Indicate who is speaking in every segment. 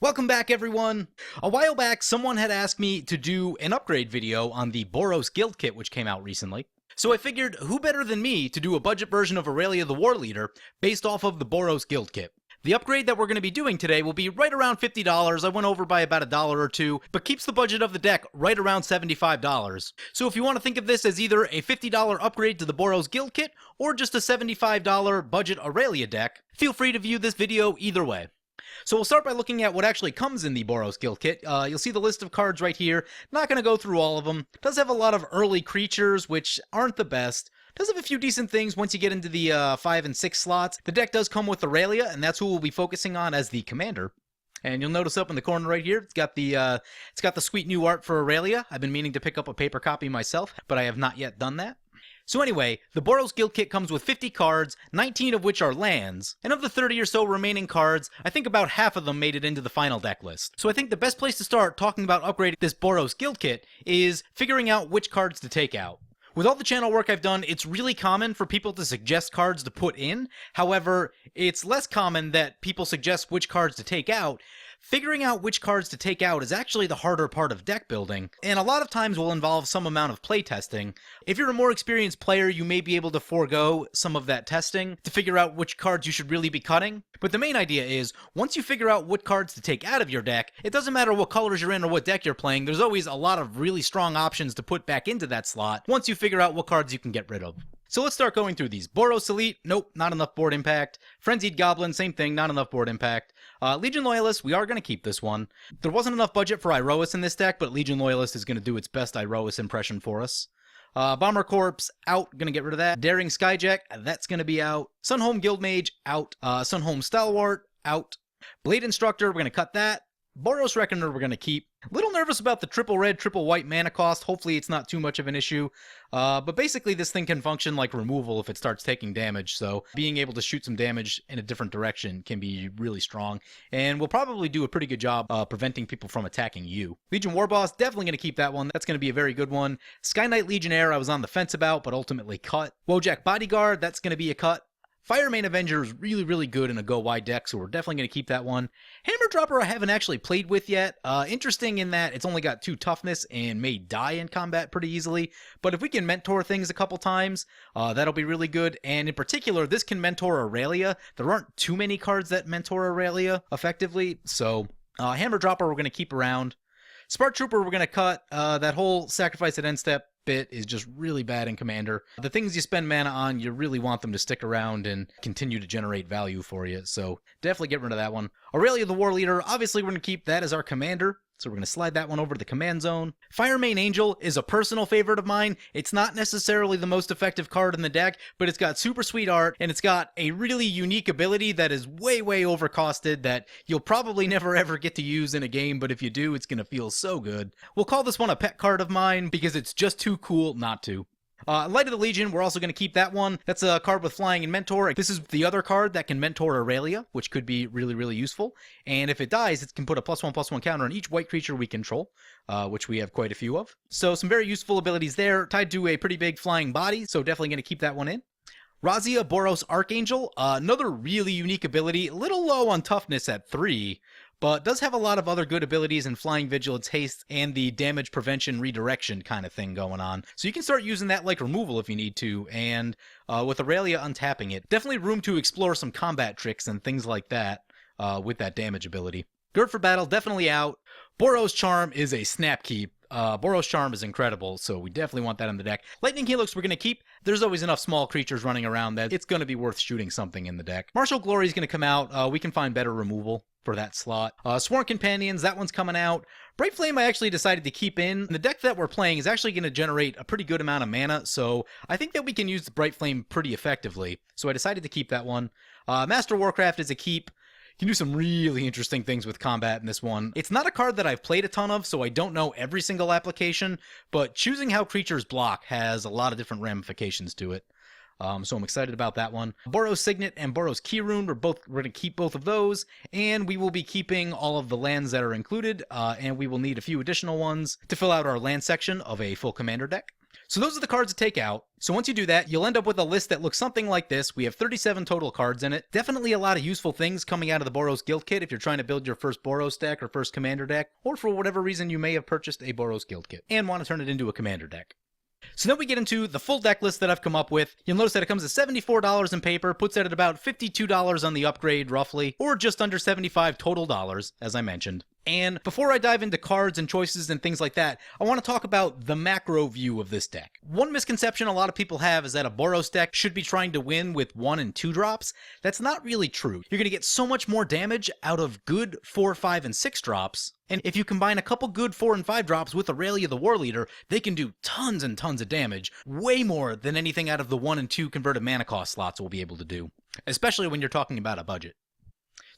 Speaker 1: Welcome back, everyone! A while back, someone had asked me to do an upgrade video on the Boros Guildkit, which came out recently. So I figured, who better than me to do a budget version of Aurelia the Warleader based off of the Boros Guildkit. The upgrade that we're going to be doing today will be right around $50, I went over by about $1 or $2, but keeps the budget of the deck right around $75. So if you want to think of this as either a $50 upgrade to the Boros Guildkit, or just a $75 budget Aurelia deck, feel free to view this video either way. So we'll start by looking at what actually comes in the Boros Guildkit. You'll see the list of cards right here. Not going to go through all of them. It does have a lot of early creatures, which aren't the best. It does have a few decent things once you get into the 5 and 6 slots. The deck does come with Aurelia, and that's who we'll be focusing on as the commander. And you'll notice up in the corner right here, it's got the sweet new art for Aurelia. I've been meaning to pick up a paper copy myself, but I have not yet done that. So anyway, the Boros Guildkit comes with 50 cards, 19 of which are lands, and of the 30 or so remaining cards, I think about half of them made it into the final deck list. So I think the best place to start talking about upgrading this Boros Guildkit is figuring out which cards to take out. With all the channel work I've done, it's really common for people to suggest cards to put in. However, it's less common that people suggest which cards to take out. Figuring out which cards to take out is actually the harder part of deck building, and a lot of times will involve some amount of playtesting. If you're a more experienced player, you may be able to forego some of that testing to figure out which cards you should really be cutting. But the main idea is, once you figure out what cards to take out of your deck, it doesn't matter what colors you're in or what deck you're playing, there's always a lot of really strong options to put back into that slot once you figure out what cards you can get rid of. So let's start going through these. Boros Elite, nope, not enough board impact. Frenzied Goblin, same thing, not enough board impact. Legion Loyalist, we are going to keep this one. There wasn't enough budget for Iroas in this deck, but Legion Loyalist is going to do its best Iroas impression for us. Bomber Corps, out, going to get rid of that. Daring Skyjack, that's going to be out. Sunhome Guildmage, out. Sunhome Stalwart, out. Blade Instructor, we're going to cut that. Boros Reckoner, we're going to keep. Little nervous about the triple red, triple white mana cost. Hopefully it's not too much of an issue. But basically this thing can function like removal if it starts taking damage, so being able to shoot some damage in a different direction can be really strong, and will probably do a pretty good job preventing people from attacking you. Legion Warboss, definitely going to keep that one. That's going to be a very good one. Sky Knight Legionnaire, I was on the fence about, but ultimately cut. Wojak Bodyguard, that's going to be a cut. Firemane Avenger is really good in a go-wide deck, so we're definitely going to keep that one. Hammer Dropper I haven't actually played with yet. Interesting in that it's only got 2 toughness and may die in combat pretty easily, but if we can mentor things a couple times, that'll be really good, and in particular, this can mentor Aurelia. There aren't too many cards that mentor Aurelia effectively, so Hammer Dropper we're going to keep around. Spark Trooper we're going to cut. That whole sacrifice at end step bit is just really bad in Commander. The things you spend mana on, you really want them to stick around and continue to generate value for you, so definitely get rid of that one. Aurelia the Warleader, obviously we're going to keep that as our commander, so we're going to slide that one over to the command zone. Firemane Angel is a personal favorite of mine. It's not necessarily the most effective card in the deck, but it's got super sweet art, and it's got a really unique ability that is way overcosted that you'll probably never ever get to use in a game, but if you do, it's going to feel so good. We'll call this one a pet card of mine because it's just too cool not to. Light of the Legion, we're also going to keep that one. That's a card with Flying and Mentor. This is the other card that can mentor Aurelia, which could be really useful. And if it dies, it can put a +1/+1 counter on each white creature we control, which we have quite a few of. So some very useful abilities there, tied to a pretty big flying body, so definitely going to keep that one in. Razia Boros Archangel, another really unique ability, a little low on toughness at 3, but does have a lot of other good abilities in Flying Vigilance, Haste, and the damage prevention redirection kind of thing going on. So you can start using that like removal if you need to, and with Aurelia untapping it, definitely room to explore some combat tricks and things like that with that damage ability. Gird for Battle, definitely out. Boros Charm is a snap keep. Boros Charm is incredible, so we definitely want that in the deck. Lightning Helix we're going to keep. There's always enough small creatures running around that it's going to be worth shooting something in the deck. Martial Glory is going to come out. We can find better removal for that slot. Sworn Companions, that one's coming out. Bright Flame I actually decided to keep in. The deck that we're playing is actually going to generate a pretty good amount of mana, so I think that we can use the Bright Flame pretty effectively. So I decided to keep that one. Master Warcraft is a keep. You can do some really interesting things with combat in this one. It's not a card that I've played a ton of, so I don't know every single application, but choosing how creatures block has a lot of different ramifications to it. So I'm excited about that one. Boros Signet and Boros Keyrune, we're going to keep both of those, and we will be keeping all of the lands that are included, and we will need a few additional ones to fill out our land section of a full commander deck. So those are the cards to take out. So once you do that, you'll end up with a list that looks something like this. We have 37 total cards in it. Definitely a lot of useful things coming out of the Boros Guildkit if you're trying to build your first Boros deck or first commander deck, or for whatever reason you may have purchased a Boros Guildkit and want to turn it into a commander deck. So then we get into the full deck list that I've come up with. You'll notice that it comes at $74 in paper, puts it at about $52 on the upgrade roughly, or just under $75 total dollars, as I mentioned. And before I dive into cards and choices and things like that, I want to talk about the macro view of this deck. One misconception a lot of people have is that a Boros deck should be trying to win with 1 and 2 drops. That's not really true. You're going to get so much more damage out of good 4, 5, and 6 drops. And if you combine a couple good 4 and 5 drops with Aurelia the Warleader, they can do tons and tons of damage. Way more than anything out of the 1 and 2 converted mana cost slots will be able to do. Especially when you're talking about a budget.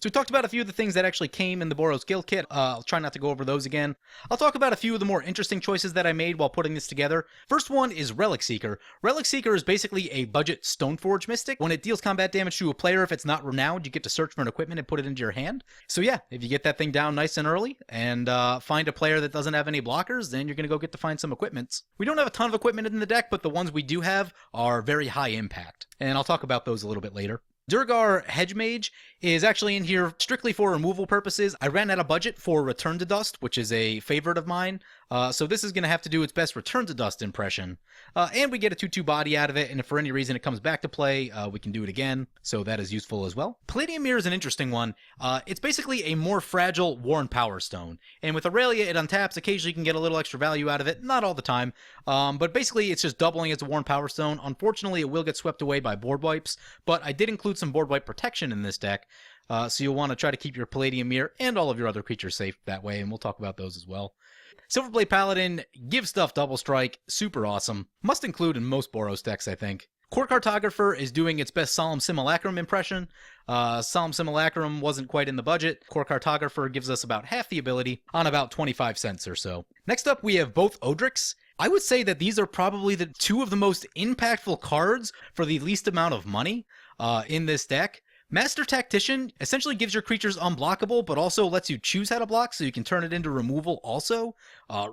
Speaker 1: So we talked about a few of the things that actually came in the Boros Guildkit. I'll try not to go over those again. I'll talk about a few of the more interesting choices that I made while putting this together. First one is Relic Seeker. Relic Seeker is basically a budget Stoneforge Mystic. When it deals combat damage to a player, if it's not renowned, you get to search for an equipment and put it into your hand. So yeah, if you get that thing down nice and early and find a player that doesn't have any blockers, then you're going to go get to find some equipments. We don't have a ton of equipment in the deck, but the ones we do have are very high impact. And I'll talk about those a little bit later. Durgar Hedge Mage is actually in here strictly for removal purposes. I ran out of budget for Return to Dust, which is a favorite of mine. So this is going to have to do its best Return to Dust impression. And we get a 2/2 body out of it, and if for any reason it comes back to play, we can do it again. So that is useful as well. Palladium Mirror is an interesting one. It's basically a more fragile Worn Power Stone. And with Aurelia, it untaps. Occasionally you can get a little extra value out of it. Not all the time. But basically it's just doubling as a Worn Power Stone. Unfortunately, it will get swept away by board wipes. But I did include some board wipe protection in this deck. So you'll want to try to keep your Palladium Mirror and all of your other creatures safe that way. And we'll talk about those as well. Silverblade Paladin, give stuff double strike, super awesome. Must include in most Boros decks, I think. Core Cartographer is doing its best Solemn Simulacrum impression. Solemn Simulacrum wasn't quite in the budget. Core Cartographer gives us about half the ability on about 25 cents or so. Next up, we have both Odrix. I would say that these are probably the two of the most impactful cards for the least amount of money in this deck. Master Tactician essentially gives your creatures unblockable, but also lets you choose how to block, so you can turn it into removal also.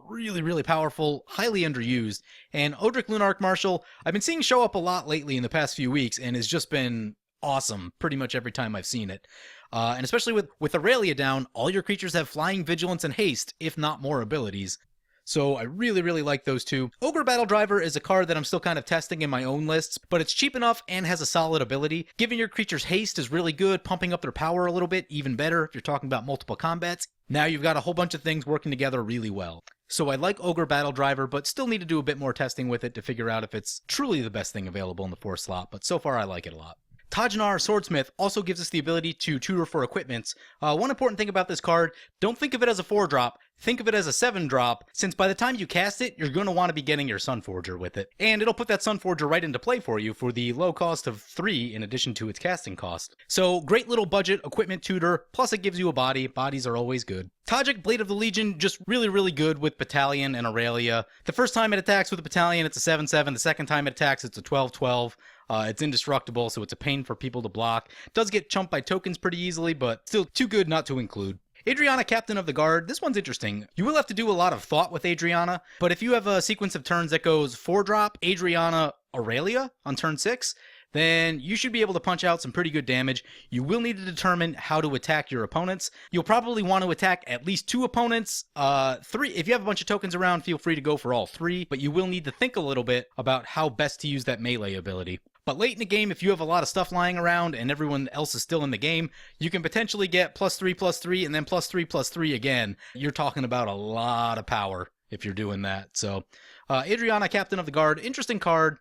Speaker 1: Really, really powerful, highly underused. And Odric Lunarch Marshal, I've been seeing show up a lot lately in the past few weeks, and has just been awesome pretty much every time I've seen it. And especially with Aurelia down, all your creatures have Flying, Vigilance, and Haste, if not more abilities. So I really, really like those two. Ogre Battle Driver is a card that I'm still kind of testing in my own lists, but it's cheap enough and has a solid ability. Giving your creatures haste is really good, pumping up their power a little bit, even better if you're talking about multiple combats. Now you've got a whole bunch of things working together really well. So I like Ogre Battle Driver, but still need to do a bit more testing with it to figure out if it's truly the best thing available in the 4th slot, but so far I like it a lot. Tajnar Swordsmith also gives us the ability to tutor for equipments. One important thing about this card, don't think of it as a 4-drop, think of it as a 7-drop, since by the time you cast it, you're going to want to be getting your Sunforger with it. And it'll put that Sunforger right into play for you for the low cost of 3 in addition to its casting cost. So great little budget equipment tutor, plus it gives you a body. Bodies are always good. Tajik, Blade of the Legion, just really, really good with Battalion and Aurelia. The first time it attacks with a Battalion, it's a 7/7. The second time it attacks, it's a 12/12. It's indestructible, so it's a pain for people to block. Does get chumped by tokens pretty easily, but still too good not to include. Adriana, Captain of the Guard. This one's interesting. You will have to do a lot of thought with Adriana, but if you have a sequence of turns that goes 4-drop, Adriana, Aurelia on turn 6, then you should be able to punch out some pretty good damage. You will need to determine how to attack your opponents. You'll probably want to attack at least 2 opponents. 3, if you have a bunch of tokens around, feel free to go for all 3, but you will need to think a little bit about how best to use that melee ability. But late in the game, if you have a lot of stuff lying around and everyone else is still in the game, you can potentially get +3/+3 and then +3/+3 again. You're talking about a lot of power if you're doing that. So, Adriana, Captain of the Guard, interesting card.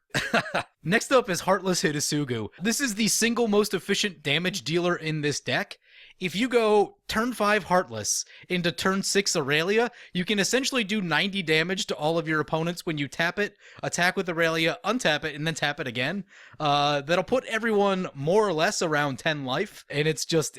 Speaker 1: Next up is Heartless Hidasugu. This is the single most efficient damage dealer in this deck. If you go turn 5 Heartless into turn 6 Aurelia, you can essentially do 90 damage to all of your opponents when you tap it, attack with Aurelia, untap it, and then tap it again. That'll put everyone more or less around 10 life, and it's just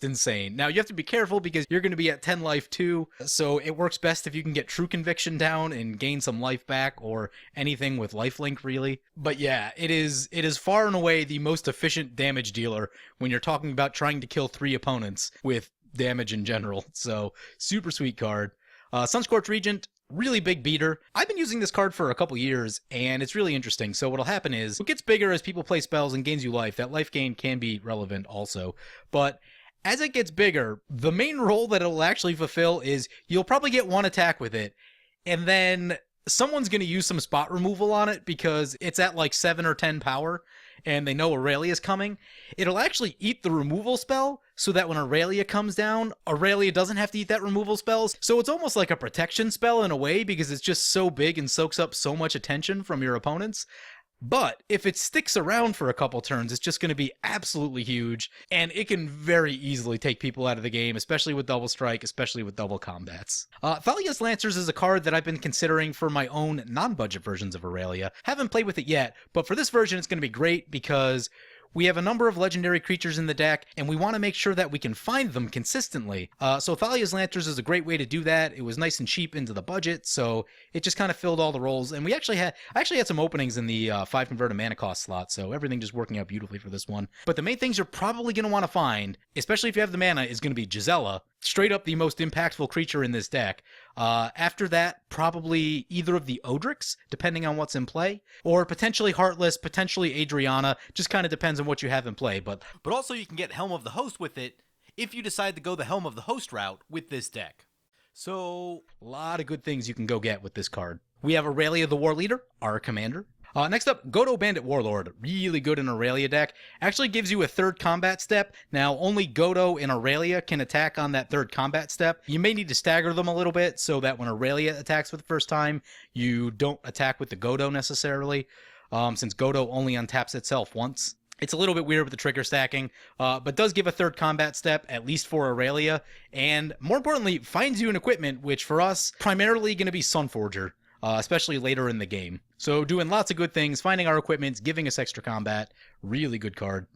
Speaker 1: insane. Now, you have to be careful because you're going to be at 10 life too, so it works best if you can get True Conviction down and gain some life back, or anything with lifelink, really. But yeah, it is far and away the most efficient damage dealer when you're talking about trying to kill 3 opponents with damage in general. So super sweet card. Sunscorch Regent, really big beater. I've been using this card for a couple years, and it's really interesting. So what'll happen is, it gets bigger as people play spells and gains you life. That life gain can be relevant also. But as it gets bigger, the main role that it'll actually fulfill is you'll probably get one attack with it, and then someone's going to use some spot removal on it because it's at like 7 or 10 power, and they know Aurelia is coming. It'll actually eat the removal spell so that when Aurelia comes down, Aurelia doesn't have to eat that removal spell. So it's almost like a protection spell in a way because it's just so big and soaks up so much attention from your opponents. But if it sticks around for a couple turns, it's just going to be absolutely huge, and it can very easily take people out of the game, especially with double strike, especially with double combats. Thalia's Lancers is a card that I've been considering for my own non-budget versions of Aurelia. Haven't played with it yet, but for this version it's going to be great because we have a number of legendary creatures in the deck, and we want to make sure that we can find them consistently. So Thalia's Lancers is a great way to do that. It was nice and cheap into the budget, so it just kind of filled all the roles. And I actually had some openings in the 5 converted mana cost slot, so everything just working out beautifully for this one. But the main things you're probably going to want to find, especially if you have the mana, is going to be Gisela, straight up the most impactful creature in this deck. After that, probably either of the Odrix, depending on what's in play, or potentially Heartless, potentially Adriana, just kind of depends on what you have in play. But also you can get Helm of the Host with it if you decide to go the Helm of the Host route with this deck. So, a lot of good things you can go get with this card. We have Aurelia the Warleader, our commander. Next up, Godo Bandit Warlord. Really good in Aurelia deck. Actually gives you a third combat step. Now, only Godo and Aurelia can attack on that third combat step. You may need to stagger them a little bit so that when Aurelia attacks for the first time, you don't attack with the Godo necessarily, since Godo only untaps itself once. It's a little bit weird with the trigger stacking, but does give a third combat step, at least for Aurelia, and more importantly, finds you an equipment, which for us, primarily going to be Sunforger. Especially later in the game. So doing lots of good things, finding our equipments, giving us extra combat, really good card.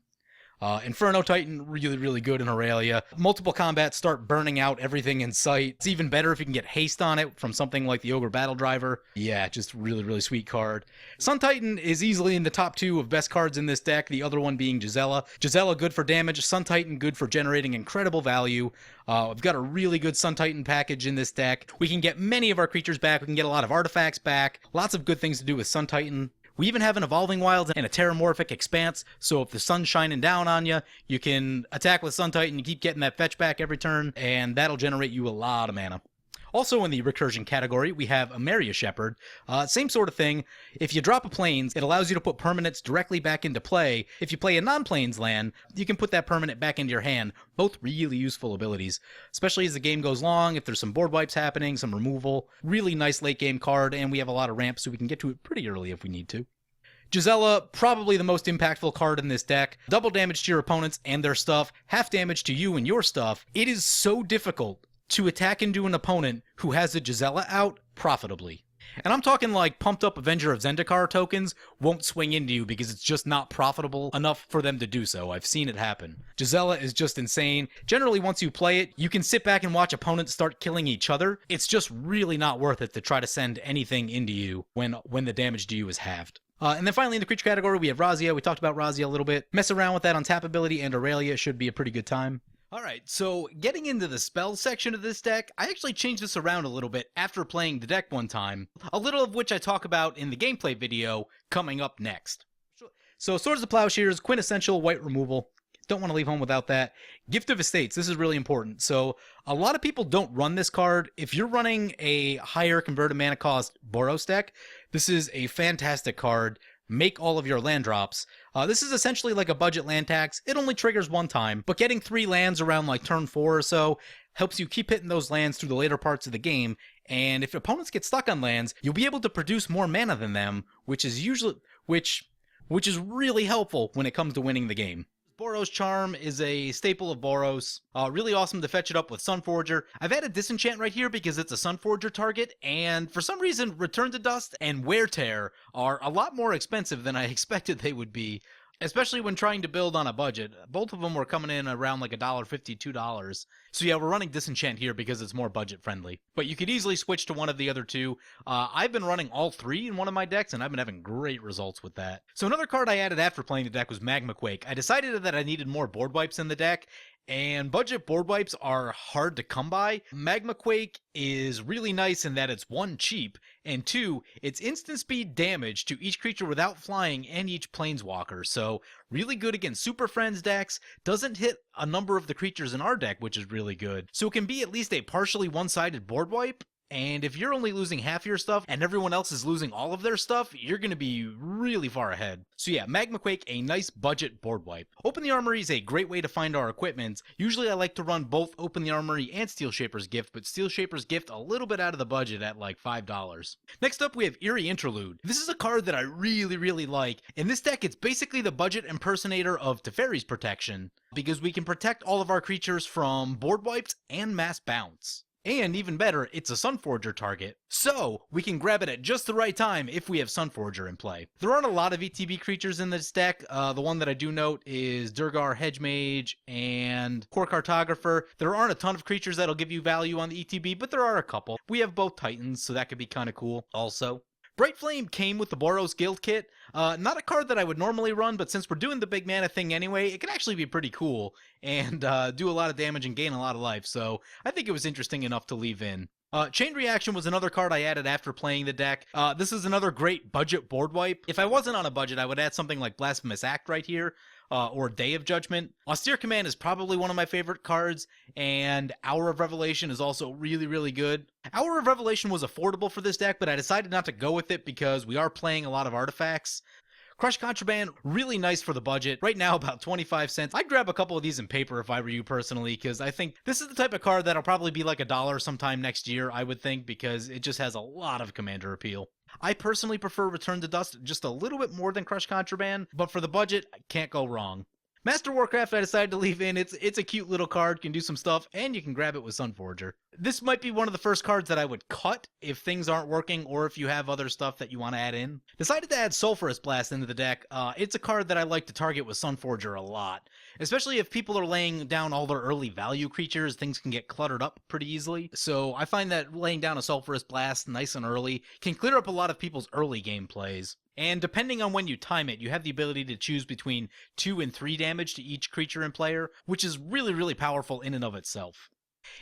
Speaker 1: Inferno Titan, really, really good in Aurelia. Multiple combats start burning out everything in sight. It's even better if you can get haste on it from something like the Ogre Battle Driver. Yeah, just really, really sweet card. Sun Titan is easily in the top 2 of best cards in this deck, the other one being Gisela. Gisela good for damage, Sun Titan good for generating incredible value. We've got a really good Sun Titan package in this deck. We can get many of our creatures back, we can get a lot of artifacts back, lots of good things to do with Sun Titan. We even have an Evolving Wilds and a Terramorphic Expanse, so if the sun's shining down on you, you can attack with Sun Titan, you keep getting that fetch back every turn, and that'll generate you a lot of mana. Also in the recursion category, we have Ameria Shepherd. Same sort of thing. If you drop a plains, it allows you to put permanents directly back into play. If you play a non-plains land, you can put that permanent back into your hand. Both really useful abilities, especially as the game goes long, if there's some board wipes happening, some removal. Really nice late game card, and we have a lot of ramps, so we can get to it pretty early if we need to. Gisela, probably the most impactful card in this deck. Double damage to your opponents and their stuff, half damage to you and your stuff. It is so difficult to attack into an opponent who has a Gisela out profitably. And I'm talking like pumped up Avenger of Zendikar tokens won't swing into you because it's just not profitable enough for them to do so. I've seen it happen. Gisela is just insane. Generally, once you play it, you can sit back and watch opponents start killing each other. It's just really not worth it to try to send anything into you when the damage to you is halved. And then finally in the creature category, we have Razia. We talked about Razia a little bit. Mess around with that untapability and Aurelia should be a pretty good time. Alright, so getting into the spell section of this deck, I actually changed this around a little bit after playing the deck one time, a little of which I talk about in the gameplay video coming up next. So Swords of Plowshares, quintessential white removal. Don't want to leave home without that. Gift of Estates, this is really important. So a lot of people don't run this card. If you're running a higher converted mana cost Boros deck, this is a fantastic card. Make all of your land drops. This is essentially like a budget land tax. It only triggers one time, but getting 3 lands around like turn 4 or so helps you keep hitting those lands through the later parts of the game, and if opponents get stuck on lands, you'll be able to produce more mana than them, which is really helpful when it comes to winning the game. Boros Charm is a staple of Boros. Really awesome to fetch it up with Sunforger. I've added Disenchant right here because it's a Sunforger target, and for some reason, Return to Dust and Wear Tear are a lot more expensive than I expected they would be, especially when trying to build on a budget. Both of them were coming in around like $1.50, $2. So yeah, we're running Disenchant here because it's more budget friendly. But you could easily switch to one of the other two. I've been running all 3 in one of my decks, and I've been having great results with that. So another card I added after playing the deck was Magma Quake. I decided that I needed more board wipes in the deck, And budget board wipes are hard to come by. Magma Quake is really nice in that it's 1, cheap, and 2, it's instant speed damage to each creature without flying and each planeswalker, so really good against Super Friends decks, doesn't hit a number of the creatures in our deck, which is really good. So it can be at least a partially one-sided board wipe, and if you're only losing half your stuff and everyone else is losing all of their stuff, you're going to be really far ahead. So yeah, Magma Quake, a nice budget board wipe. Open the Armory is a great way to find our equipment. Usually I like to run both Open the Armory and Steel Shaper's Gift, but Steel Shaper's Gift a little bit out of the budget at like $5. Next up we have Eerie Interlude. This is a card that I really like. In this deck it's basically the budget impersonator of Teferi's Protection, because we can protect all of our creatures from board wipes and mass bounce. And even better, it's a Sunforger target, so we can grab it at just the right time if we have Sunforger in play. There aren't a lot of ETB creatures in this deck. The one that I do note is Durgar Hedgemage and Core Cartographer. There aren't a ton of creatures that'll give you value on the ETB, but there are a couple. We have both Titans, so that could be kind of cool also. Bright Flame came with the Boros Guildkit. Not a card that I would normally run, but since we're doing the big mana thing anyway, it can actually be pretty cool and do a lot of damage and gain a lot of life, so I think it was interesting enough to leave in. Chain Reaction was another card I added after playing the deck. This is another great budget board wipe. If I wasn't on a budget, I would add something like Blasphemous Act right here, or Day of Judgment. Austere Command is probably one of my favorite cards, and Hour of Revelation is also really good. Hour of Revelation was affordable for this deck, but I decided not to go with it because we are playing a lot of artifacts. Crush Contraband, really nice for the budget. Right now, about 25 cents. I'd grab a couple of these in paper if I were you personally, because I think this is the type of card that'll probably be like $1 sometime next year, I would think, because it just has a lot of commander appeal. I personally prefer Return to Dust just a little bit more than Crush Contraband, but for the budget, I can't go wrong. Master Warcraft I decided to leave in. It's a cute little card, can do some stuff, and you can grab it with Sunforger. This might be one of the first cards that I would cut if things aren't working or if you have other stuff that you want to add in. Decided to add Sulphurous Blast into the deck. It's a card that I like to target with Sunforger a lot. Especially if people are laying down all their early value creatures, things can get cluttered up pretty easily. So I find that laying down a Sulphurous Blast nice and early can clear up a lot of people's early game plays. And depending on when you time it, you have the ability to choose between 2 and 3 damage to each creature and player, which is really powerful in and of itself.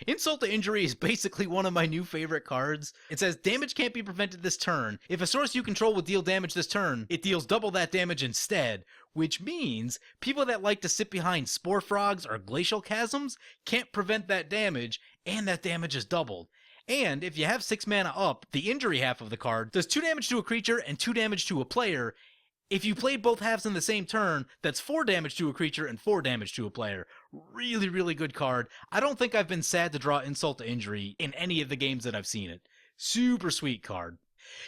Speaker 1: Insult to Injury is basically one of my new favorite cards. It says, damage can't be prevented this turn. If a source you control will deal damage this turn, it deals double that damage instead, which means people that like to sit behind Spore Frogs or Glacial Chasms can't prevent that damage, and that damage is doubled. And if you have 6 mana up, the injury half of the card does 2 damage to a creature and 2 damage to a player. If you played both halves in the same turn, that's 4 damage to a creature and 4 damage to a player. Really good card. I don't think I've been sad to draw Insult to Injury in any of the games that I've seen it. Super sweet card.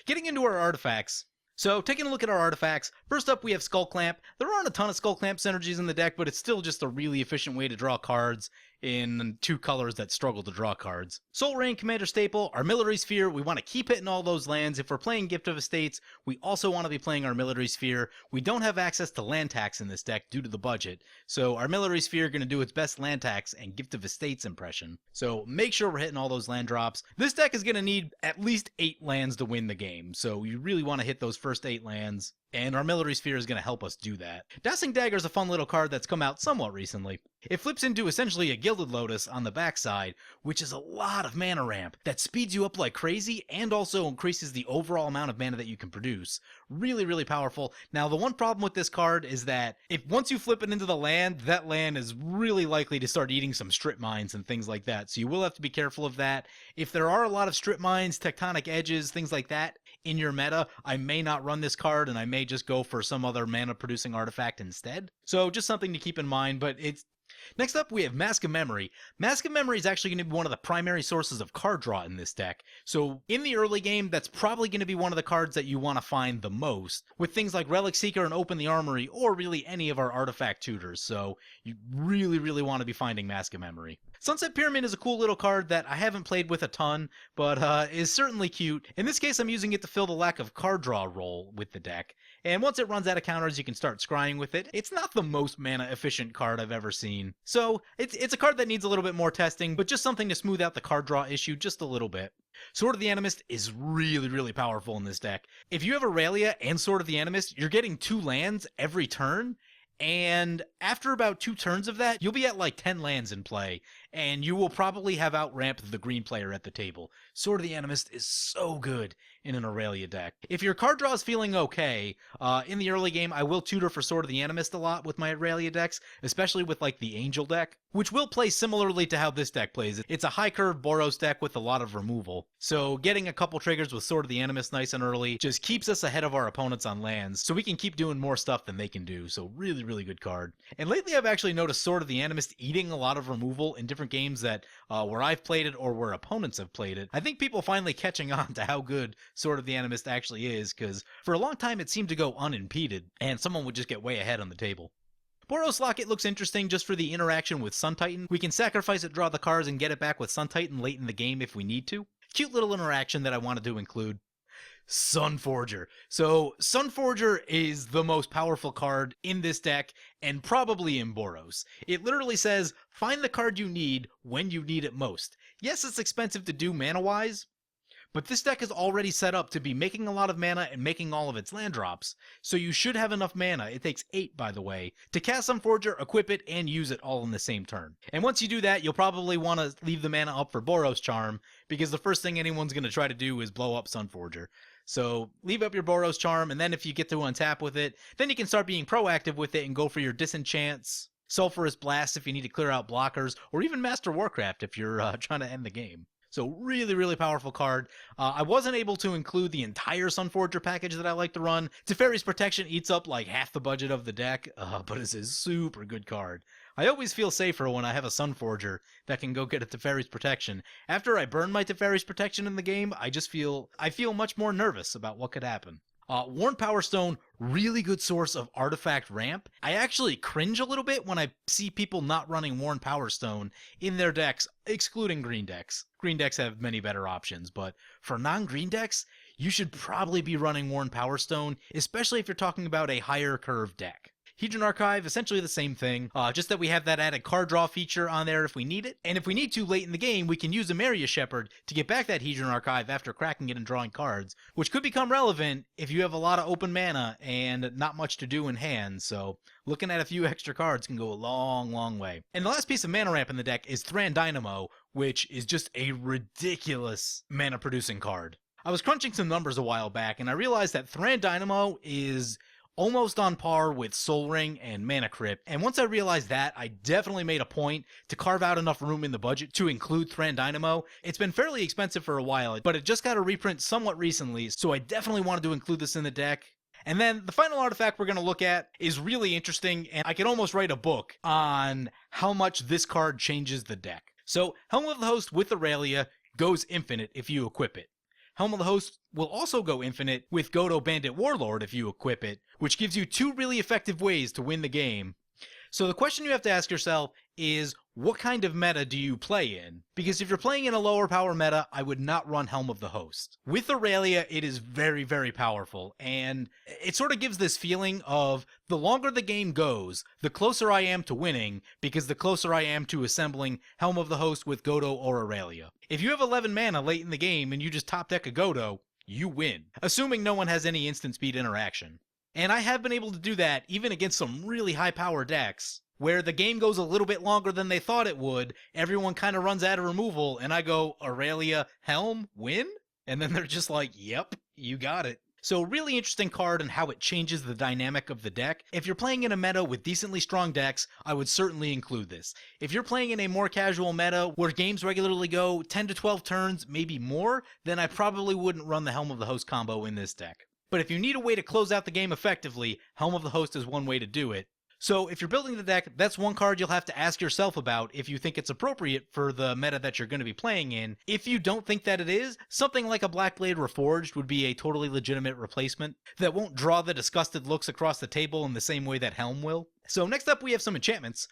Speaker 1: Getting into our artifacts. So, taking a look at our artifacts, first up we have Skull Clamp. There aren't a ton of Skull Clamp synergies in the deck, but it's still just a really efficient way to draw cards in 2 colors that struggle to draw cards. Soul Rain, Commander Staple, Armillary Sphere, we want to keep hitting all those lands. If we're playing Gift of Estates, we also want to be playing Armillary Sphere. We don't have access to land tax in this deck due to the budget, so Armillary Sphere is going to do its best land tax and Gift of Estates impression. So make sure we're hitting all those land drops. This deck is going to need at least 8 lands to win the game, so you really want to hit those first 8 lands, and Armillary Sphere is going to help us do that. Dowsing Dagger is a fun little card that's come out somewhat recently. It flips into essentially a Gilded Lotus on the backside, which is a lot of mana ramp that speeds you up like crazy and also increases the overall amount of mana that you can produce. Really powerful. Now the one problem with this card is that if once you flip it into the land, that land is really likely to start eating some strip mines and things like that, so you will have to be careful of that. If there are a lot of strip mines, tectonic edges, things like that in your meta, I may not run this card and I may just go for some other mana producing artifact instead. So just something to keep in mind, but it's Next up, we have Mask of Memory. Mask of Memory is actually going to be one of the primary sources of card draw in this deck. So in the early game, that's probably going to be one of the cards that you want to find the most, with things like Relic Seeker and Open the Armory, or really any of our artifact tutors. So you really want to be finding Mask of Memory. Sunset Pyramid is a cool little card that I haven't played with a ton, but is certainly cute. In this case, I'm using it to fill the lack of card draw role with the deck. And once it runs out of counters, you can start scrying with it. It's not the most mana efficient card I've ever seen. So it's a card that needs a little bit more testing, but just something to smooth out the card draw issue just a little bit. Sword of the Animist is really powerful in this deck. If you have Aurelia and Sword of the Animist, you're getting 2 lands every turn, And after about 2 turns of that, you'll be at like 10 lands in play, and you will probably have outramped the green player at the table. Sword of the Animist is so good in an Aurelia deck. If your card draw is feeling okay, in the early game I will tutor for Sword of the Animist a lot with my Aurelia decks, especially with like the Angel deck, which will play similarly to how this deck plays. It's a high curve Boros deck with a lot of removal, so getting a couple triggers with Sword of the Animist nice and early just keeps us ahead of our opponents on lands, so we can keep doing more stuff than they can do. So really good card. And lately I've actually noticed Sword of the Animist eating a lot of removal in different games that where I've played it or where opponents have played it. I think people finally catching on to how good Sword of the Animist actually is, because for a long time it seemed to go unimpeded, and someone would just get way ahead on the table. Boros Locket looks interesting just for the interaction with Sun Titan. We can sacrifice it, draw the cards, and get it back with Sun Titan late in the game if we need to. Cute little interaction that I wanted to include. Sunforger. So Sunforger is the most powerful card in this deck and probably in Boros. It literally says, find the card you need when you need it most. Yes, it's expensive to do mana-wise, but this deck is already set up to be making a lot of mana and making all of its land drops, so you should have enough mana, it takes 8 by the way, to cast Sunforger, equip it, and use it all in the same turn. And once you do that, you'll probably want to leave the mana up for Boros Charm, because the first thing anyone's going to try to do is blow up Sunforger. So leave up your Boros Charm, and then if you get to untap with it, then you can start being proactive with it and go for your Disenchants, Sulphurous Blast if you need to clear out blockers, or even Master Warcraft if you're trying to end the game. So really powerful card. I wasn't able to include the entire Sunforger package that I like to run. Teferi's Protection eats up like half the budget of the deck, but it's a super good card. I always feel safer when I have a Sunforger that can go get a Teferi's Protection. After I burn my Teferi's Protection in the game, I feel much more nervous about what could happen. Worn Power Stone, really good source of artifact ramp. I actually cringe a little bit when I see people not running Worn Power Stone in their decks, excluding green decks. Green decks have many better options, but for non-green decks, you should probably be running Worn Power Stone, especially if you're talking about a higher curve deck. Hedron Archive, essentially the same thing, just that we have that added card draw feature on there if we need it. And if we need to late in the game, we can use Amaria Shepherd to get back that Hedron Archive after cracking it and drawing cards, which could become relevant if you have a lot of open mana and not much to do in hand, so looking at a few extra cards can go a long way. And the last piece of mana ramp in the deck is Thran Dynamo, which is just a ridiculous mana producing card. I was crunching some numbers a while back, and I realized that Thran Dynamo is almost on par with Soul Ring and Mana Crypt, and once I realized that, I definitely made a point to carve out enough room in the budget to include Thran Dynamo. It's been fairly expensive for a while, but it just got a reprint somewhat recently, so I definitely wanted to include this in the deck. And then the final artifact we're going to look at is really interesting, and I could almost write a book on how much this card changes the deck. So Helm of the Host with Aurelia goes infinite if you equip it. Helm of the Host will also go infinite with Godo Bandit Warlord if you equip it, which gives you 2 really effective ways to win the game. So the question you have to ask yourself is, what kind of meta do you play in? Because if you're playing in a lower power meta, I would not run Helm of the Host. With Aurelia, it is very powerful, and it sort of gives this feeling of the longer the game goes, the closer I am to winning, because the closer I am to assembling Helm of the Host with Godo or Aurelia. If you have 11 mana late in the game and you just top deck a Godo, you win, assuming no one has any instant speed interaction. And I have been able to do that even against some really high power decks, where the game goes a little bit longer than they thought it would, everyone kind of runs out of removal, and I go, Aurelia, Helm, win? And then they're just like, yep, you got it. So really interesting card and how it changes the dynamic of the deck. If you're playing in a meta with decently strong decks, I would certainly include this. If you're playing in a more casual meta where games regularly go 10 to 12 turns, maybe more, then I probably wouldn't run the Helm of the Host combo in this deck. But if you need a way to close out the game effectively, Helm of the Host is one way to do it. So if you're building the deck, that's one card you'll have to ask yourself about if you think it's appropriate for the meta that you're going to be playing in. If you don't think that it is, something like a Blackblade Reforged would be a totally legitimate replacement that won't draw the disgusted looks across the table in the same way that Helm will. So next up we have some enchantments.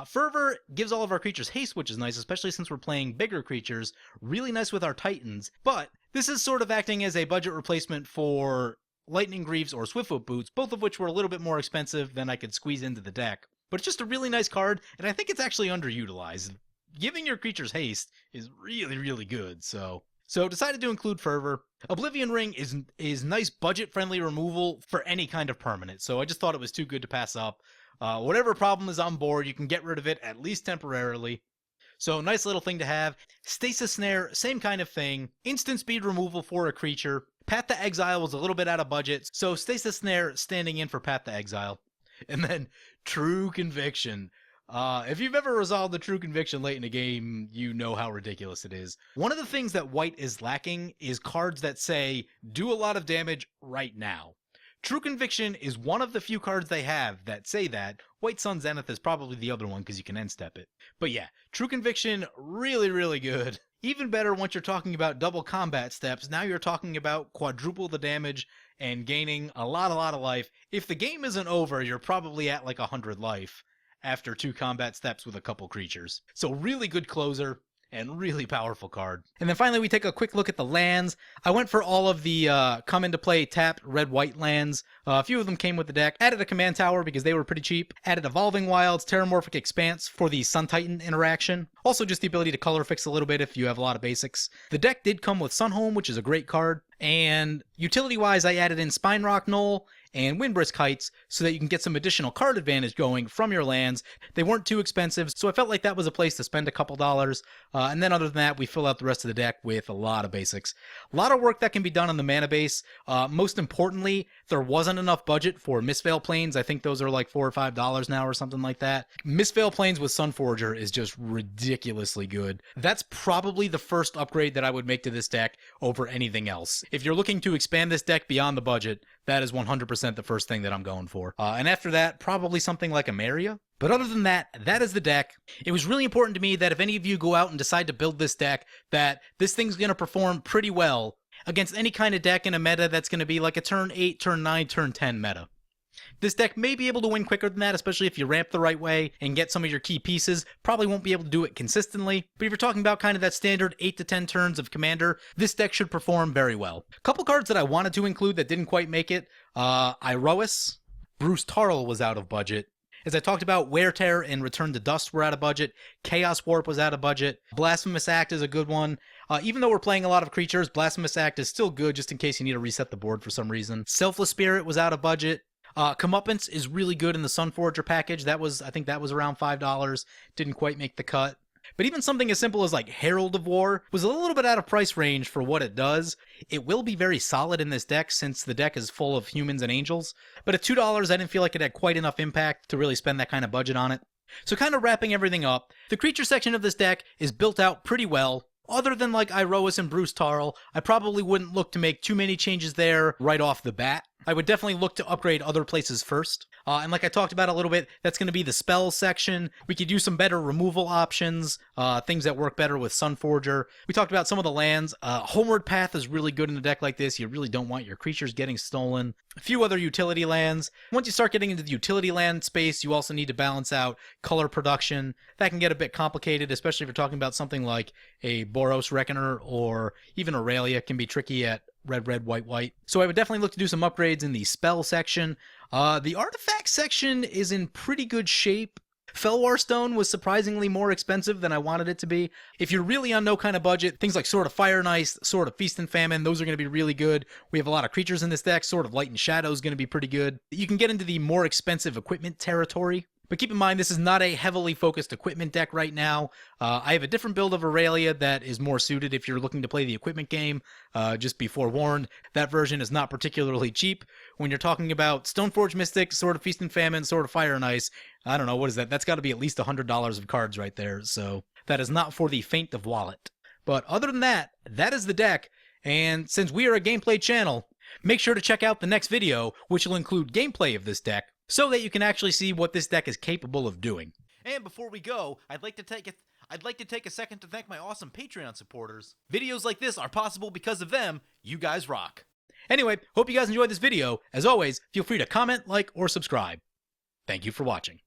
Speaker 1: Fervor gives all of our creatures haste, which is nice, especially since we're playing bigger creatures. Really nice with our Titans, but this is sort of acting as a budget replacement for Lightning Greaves or Swiftfoot Boots, both of which were a little bit more expensive than I could squeeze into the deck. But it's just a really nice card, and I think it's actually underutilized. Giving your creatures haste is really good, so decided to include Fervor. Oblivion Ring is nice budget-friendly removal for any kind of permanent, so I just thought it was too good to pass up. Whatever problem is on board, you can get rid of it, at least temporarily. So nice little thing to have. Stasis Snare, same kind of thing. Instant speed removal for a creature. Path to Exile was a little bit out of budget, so Stasis Snare standing in for Path to Exile. And then True Conviction. If you've ever resolved the True Conviction late in a game, you know how ridiculous it is. One of the things that white is lacking is cards that say, do a lot of damage right now. True Conviction is one of the few cards they have that say that. White Sun Zenith is probably the other one because you can end step it. But yeah, True Conviction, really, really good. Even better once you're talking about double combat steps, now you're talking about quadruple the damage and gaining a lot of life. If the game isn't over, you're probably at like 100 life after 2 combat steps with a couple creatures. So really good closer. And really powerful card. And then finally we take a quick look at the lands. I went for all of the come into play tapped red-white lands. A few of them came with the deck. Added a command tower because they were pretty cheap. Added Evolving Wilds, Terramorphic Expanse for the Sun Titan interaction. Also just the ability to color fix a little bit if you have a lot of basics. The deck did come with Sunhome, which is a great card. And utility-wise, I added in Spinerock Knoll and Windbrisk Heights so that you can get some additional card advantage going from your lands. They weren't too expensive, so I felt like that was a place to spend a couple dollars. And then other than that, we fill out the rest of the deck with a lot of basics. A lot of work that can be done on the mana base. Most importantly, there wasn't enough budget for Mistveil Plains. I think those are like $4 or $5 now or something like that. Mistveil Plains with Sunforger is just ridiculously good. That's probably the first upgrade that I would make to this deck over anything else. If you're looking to expand this deck beyond the budget, that is 100% the first thing that I'm going for. And after that, probably something like Ameria. But other than that, that is the deck. It was really important to me that if any of you go out and decide to build this deck, that this thing's going to perform pretty well against any kind of deck in a meta that's going to be like a turn 8, turn 9, turn 10 meta. This deck may be able to win quicker than that, especially if you ramp the right way and get some of your key pieces. Probably won't be able to do it consistently, but if you're talking about kind of that standard 8 to 10 turns of Commander, this deck should perform very well. A couple cards that I wanted to include that didn't quite make it. Iroas. Bruce Tarl was out of budget. As I talked about, Wear Tear and Return to Dust were out of budget. Chaos Warp was out of budget. Blasphemous Act is a good one. Even though we're playing a lot of creatures, Blasphemous Act is still good just in case you need to reset the board for some reason. Selfless Spirit was out of budget. Comeuppance is really good in the Sunforger package. I think that was around $5. Didn't quite make the cut. But even something as simple as like Herald of War was a little bit out of price range for what it does. It will be very solid in this deck since the deck is full of humans and angels. But at $2, I didn't feel like it had quite enough impact to really spend that kind of budget on it. So kind of wrapping everything up, the creature section of this deck is built out pretty well. Other than like Iroas and Bruce Tarl, I probably wouldn't look to make too many changes there right off the bat. I would definitely look to upgrade other places first. And like I talked about a little bit, that's going to be the spell section. We could do some better removal options, things that work better with Sunforger. We talked about some of the lands. Homeward Path is really good in a deck like this. You really don't want your creatures getting stolen. A few other utility lands. Once you start getting into the utility land space, you also need to balance out color production. That can get a bit complicated, especially if you're talking about something like a Boros Reckoner or even Aurelia can be tricky at red, white. So I would definitely look to do some upgrades in the spell section. The artifact section is in pretty good shape. Felwar Stone was surprisingly more expensive than I wanted it to be. If you're really on no kind of budget, things like Sword of Fire and Ice, Sword of Feast and Famine, those are going to be really good. We have a lot of creatures in this deck. Sword of Light and Shadow is going to be pretty good. You can get into the more expensive equipment territory. But keep in mind, this is not a heavily focused equipment deck right now. I have a different build of Aurelia that is more suited if you're looking to play the equipment game. Just be forewarned, that version is not particularly cheap. When you're talking about Stoneforge Mystic, Sword of Feast and Famine, Sword of Fire and Ice, I don't know, what is that? That's got to be at least $100 of cards right there. So that is not for the faint of wallet. But other than that, that is the deck. And since we are a gameplay channel, make sure to check out the next video, which will include gameplay of this deck, so that you can actually see what this deck is capable of doing. And before we go, I'd like to take a second to thank my awesome Patreon supporters. Videos like this are possible because of them. You guys rock. Anyway, hope you guys enjoyed this video. As always, feel free to comment, like, or subscribe. Thank you for watching.